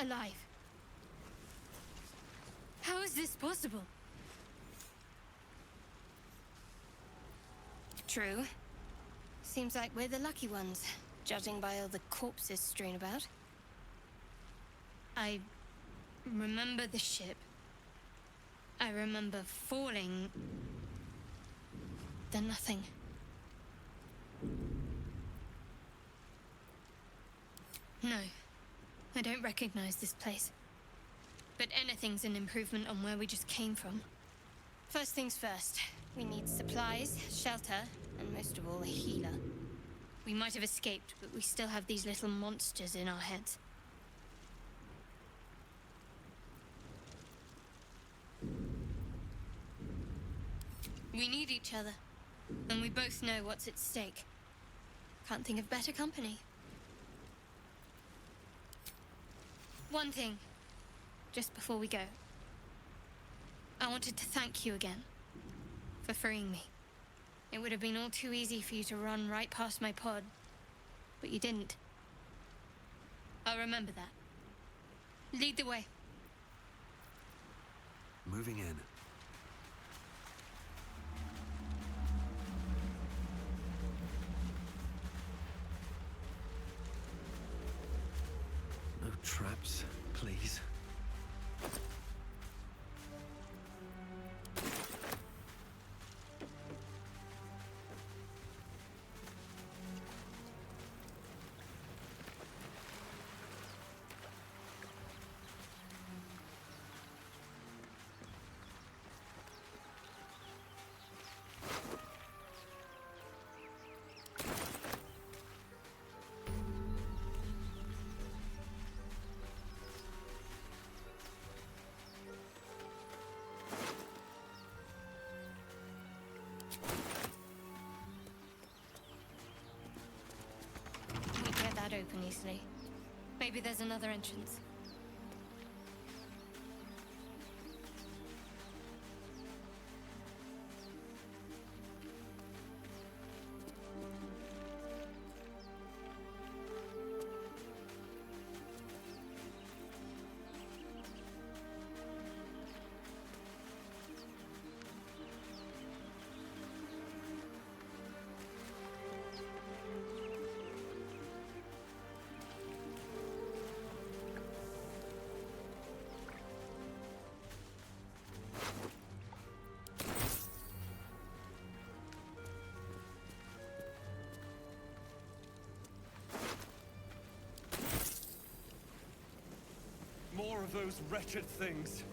alive. How is this possible? True. Seems like we're the lucky ones, judging by all the corpses strewn about. I remember the ship. I remember falling. Then nothing. No, I don't recognize this place. But anything's an improvement on where we just came from. First things first, we need supplies, shelter, and most of all, a healer. We might have escaped, but we still have these little monsters in our heads. We need each other, and we both know what's at stake. Can't think of better company. One thing, just before we go. I wanted to thank you again for freeing me. It would have been all too easy for you to run right past my pod, but you didn't. I'll remember that. Lead the way. Moving in. No traps, please. Open easily. Maybe there's another entrance. More of those wretched things.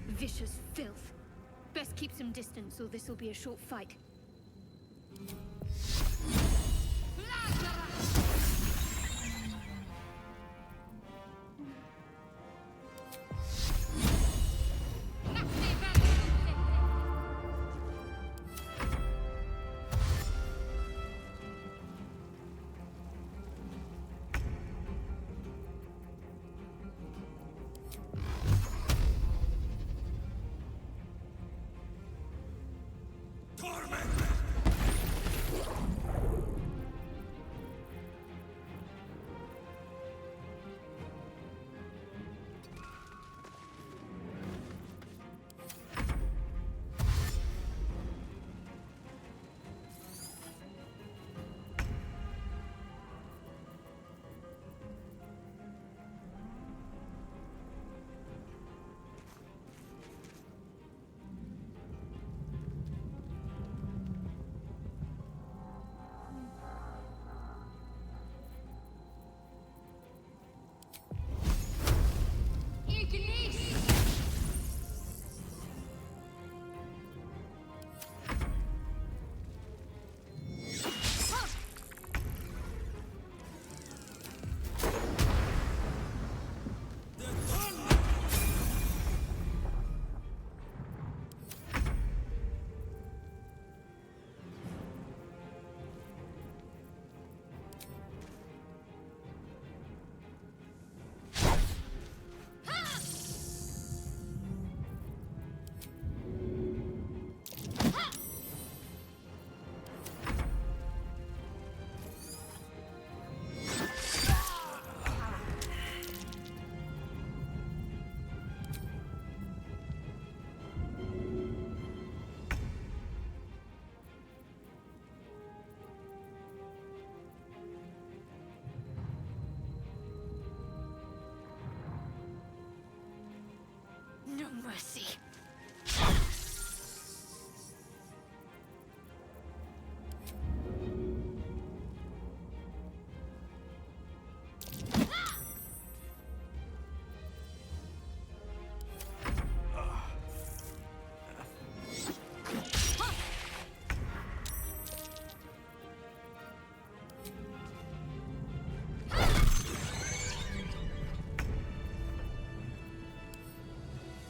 Vicious filth. Best keep some distance, or this will be a short fight. Torment! mercy.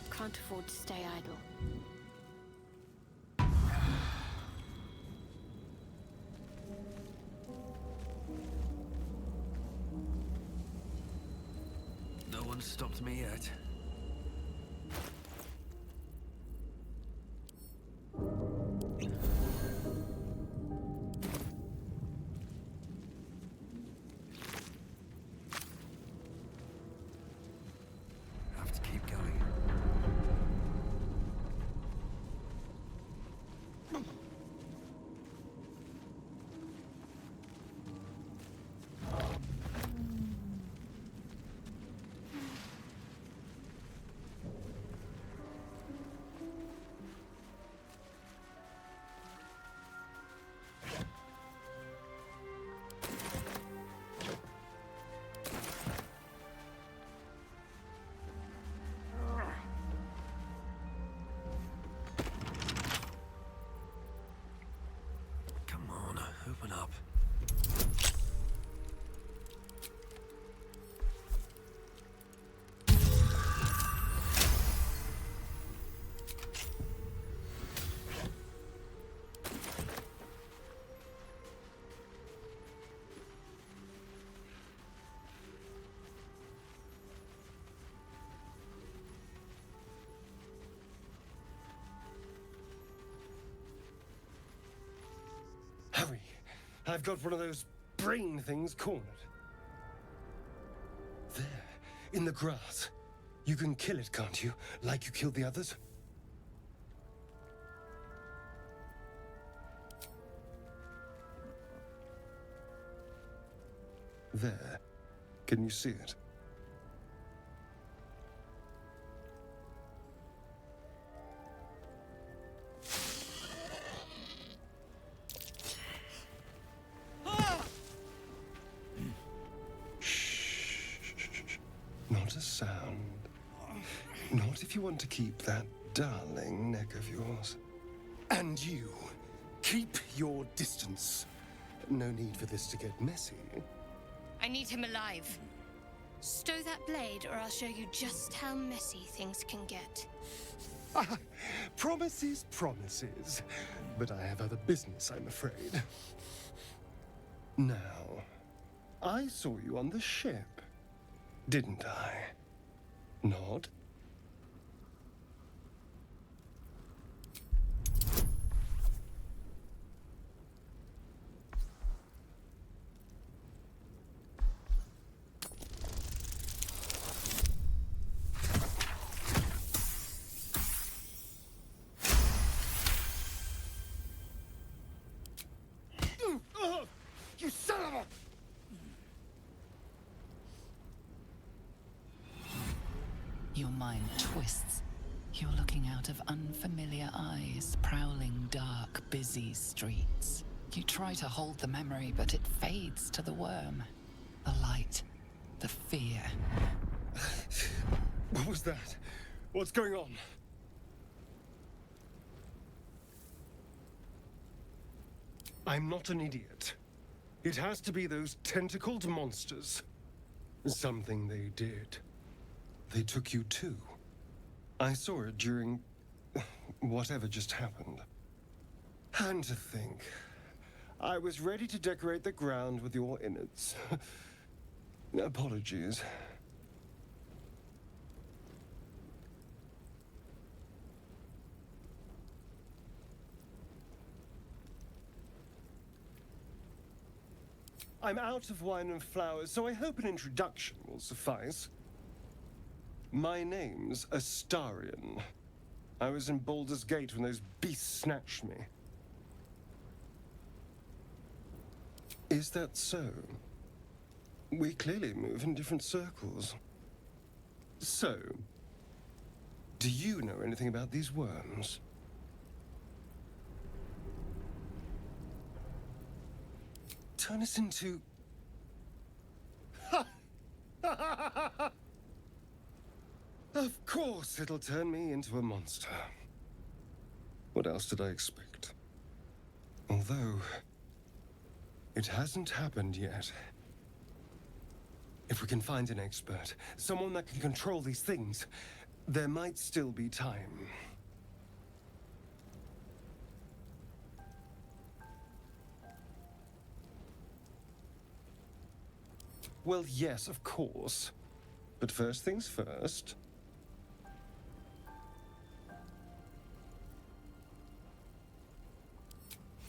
Can't afford to stay idle. No one stopped me yet. Have to keep going. Come on, open up. Hurry! I've got one of those brain things cornered. There, in the grass. You can kill it, can't you? Like you killed the others? There. Can you see it? Not a sound. Not if you want to keep that darling neck of yours. And you, keep your distance. No need for this to get messy. I need him alive. Stow that blade, or I'll show you just how messy things can get. Promises, promises. But I have other business, I'm afraid. Now, I saw you on the ship, didn't I? Nod? You son of a... Your mind twists. You're looking out of unfamiliar eyes, prowling dark, busy streets. You try to hold the memory, but it fades to the worm. The light, the fear. What was that? What's going on? I'm not an idiot. It has to be those tentacled monsters. Something they did. They took you too. I saw it during whatever just happened. And to think, I was ready to decorate the ground with your innards. Apologies. I'm out of wine and flowers, so I hope an introduction will suffice. My name's Astarion. I was in Baldur's Gate when those beasts snatched me. Is that so? We clearly move in different circles. So, Do you know anything about these worms? Turn us into... Of course it'll turn me into a monster. What else did I expect? Although, it hasn't happened yet. If we can find an expert, someone that can control these things, there might still be time. Well, yes, of course. But first things first.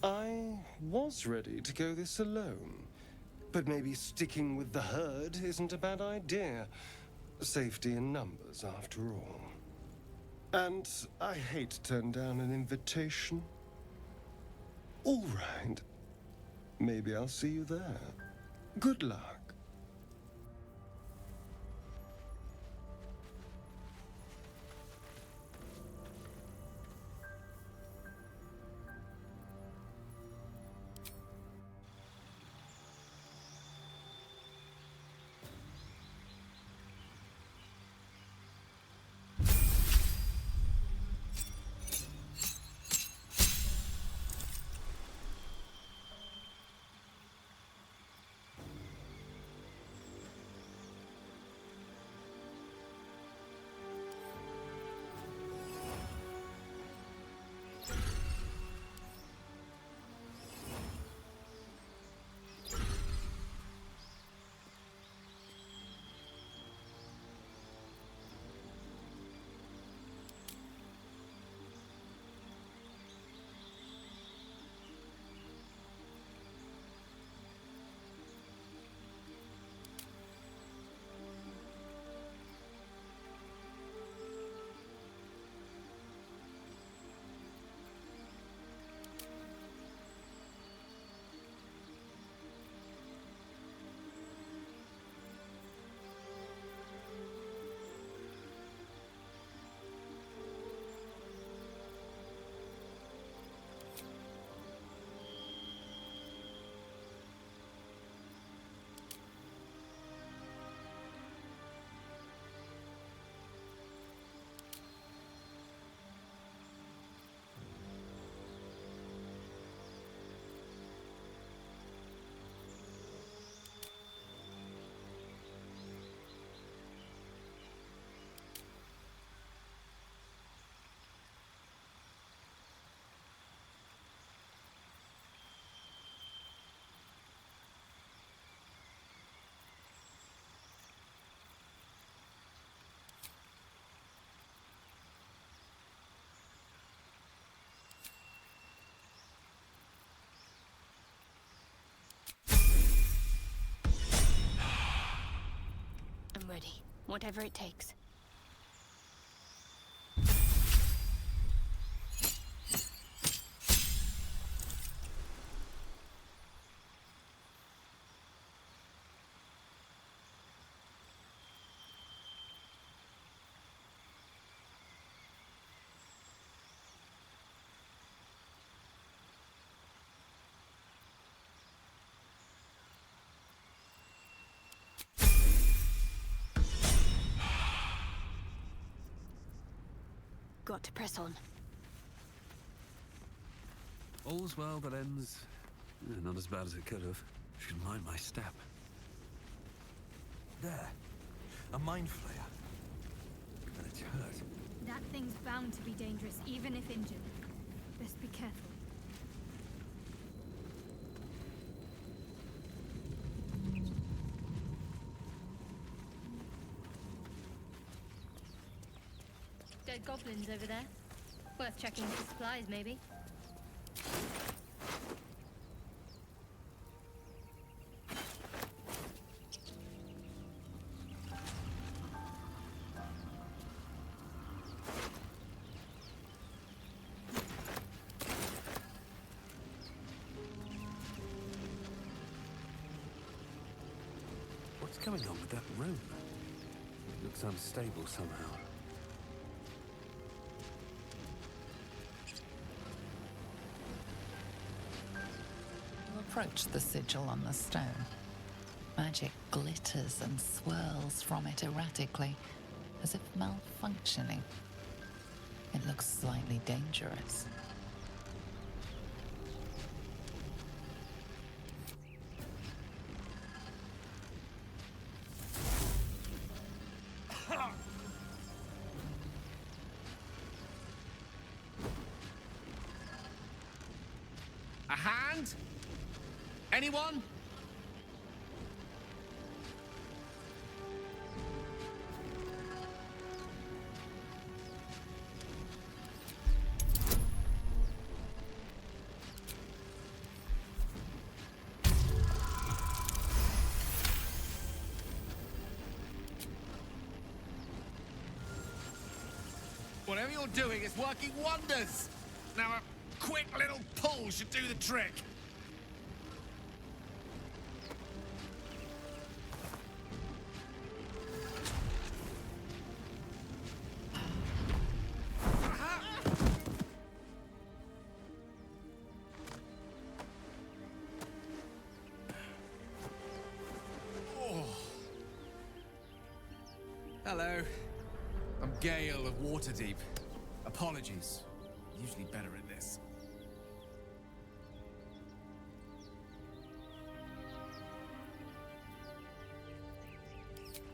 I was ready to go this alone. But maybe sticking with the herd isn't a bad idea. Safety in numbers, after all. And I hate to turn down an invitation. All right. Maybe I'll see you there. Good luck. I'm ready. Whatever it takes. Got to press on. All's well that ends. Not as bad as it could have. Should mind my step. There. A mind flayer. But it's hurt. That thing's bound to be dangerous, even if injured. Best be careful. Dead goblins over there. Worth checking for supplies, maybe. What's going on with that room? It looks unstable somehow. approach the sigil on the stone. Magic glitters and swirls from it erratically, as if malfunctioning. It looks slightly dangerous. A hand? Anyone? Whatever you're doing is working wonders! Now a quick little pull should do the trick. Hello. I'm Gale of Waterdeep. Apologies. Usually better at this.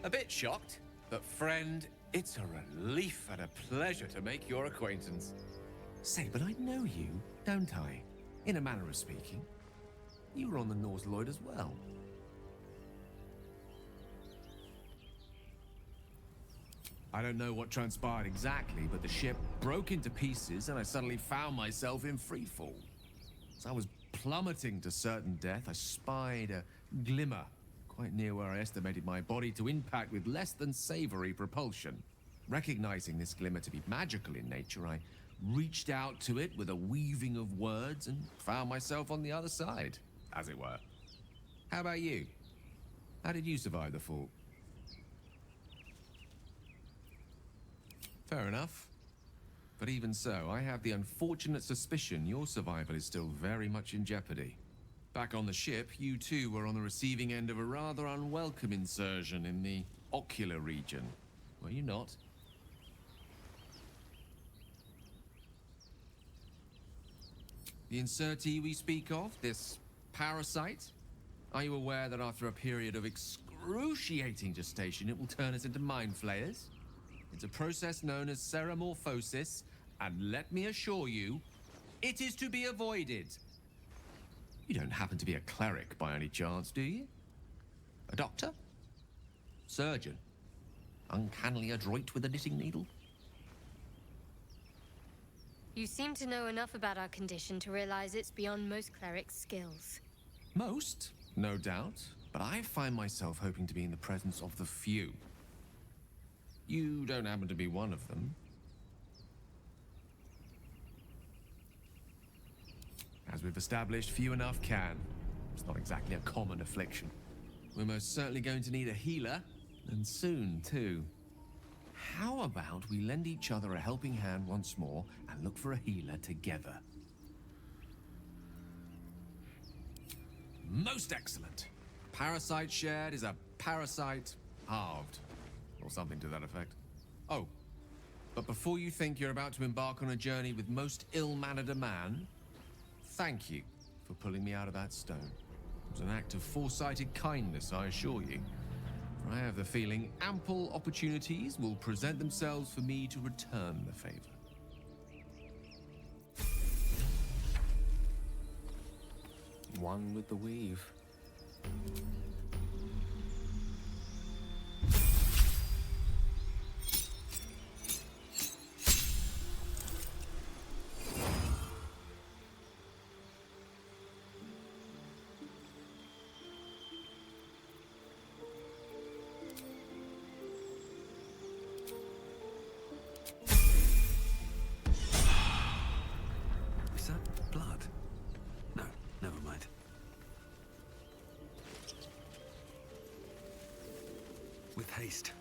A bit shocked, but friend, it's a relief and a pleasure to make your acquaintance. Say, but I know you, don't I? In a manner of speaking. You were on the Norse Lloyd as well. I don't know what transpired exactly, but the ship broke into pieces and I suddenly found myself in freefall. As I was plummeting to certain death, I spied a glimmer quite near where I estimated my body to impact with less than savory propulsion. Recognizing this glimmer to be magical in nature, I reached out to it with a weaving of words and found myself on the other side, as it were. How about you? How did you survive the fall? Fair enough. But even so, I have the unfortunate suspicion your survival is still very much in jeopardy. Back on the ship, you too were on the receiving end of a rather unwelcome insertion in the ocular region, were you not? The insertee we speak of, this parasite? Are you aware that after a period of excruciating gestation, it will turn us into mind flayers? It's a process known as ceramorphosis, and let me assure you, it is to be avoided. You don't happen to be a cleric by any chance, do you? A doctor? Surgeon? Uncannily adroit with a knitting needle? You seem to know enough about our condition to realize it's beyond most clerics' skills. Most, no doubt, but I find myself hoping to be in the presence of the few. You don't happen to be one of them. As we've established, few enough can. It's not exactly a common affliction. We're most certainly going to need a healer, and soon, too. How about we lend each other a helping hand once more and look for a healer together? Most excellent. Parasite shared is a parasite halved. Or something to that effect. Oh, but before you think you're about to embark on a journey with most ill-mannered a man, thank you for pulling me out of that stone. It was an act of foresighted kindness, I assure you. For I have the feeling ample opportunities will present themselves for me to return the favor. One with the weave. Is that blood? No, never mind. With haste.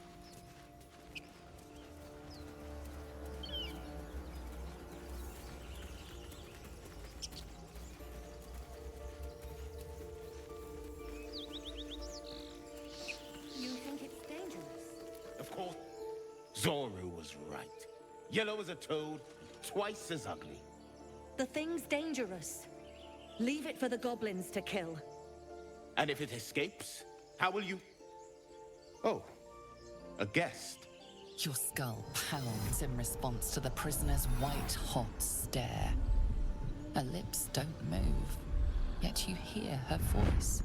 Zoru was right. Yellow as a toad, twice as ugly. The thing's dangerous. Leave it for the goblins to kill. And if it escapes, how will you... Oh, a guest. Your skull pounds in response to the prisoner's white-hot stare. Her lips don't move, yet you hear her voice.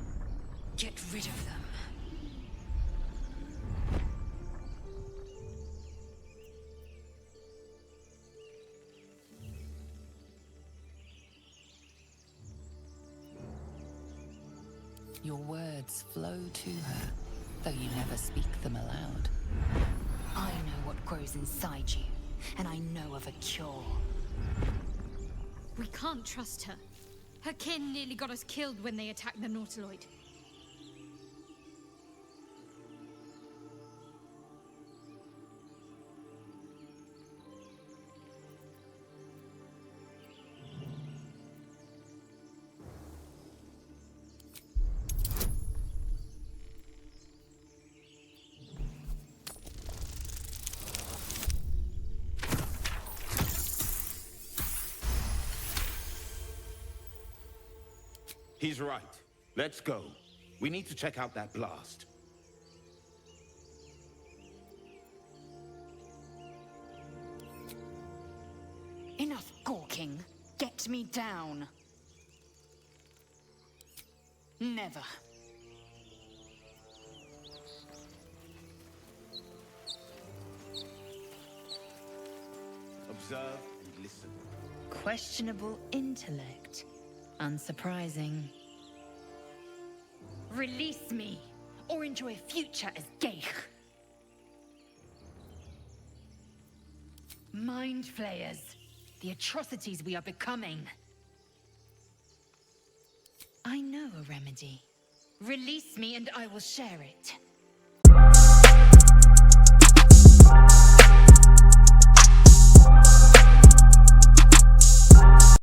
Get rid of them. Your words flow to her, though you never speak them aloud. I know what grows inside you, and I know of a cure. We can't trust her. Her kin nearly got us killed when they attacked the Nautiloid. He's right. Let's go. We need to check out that blast. Enough gawking. Get me down. Never. Observe and listen. Questionable intellect. Unsurprising. Release me, or enjoy a future as Geich. Mind flayers. The atrocities we are becoming. I know a remedy. Release me and I will share it.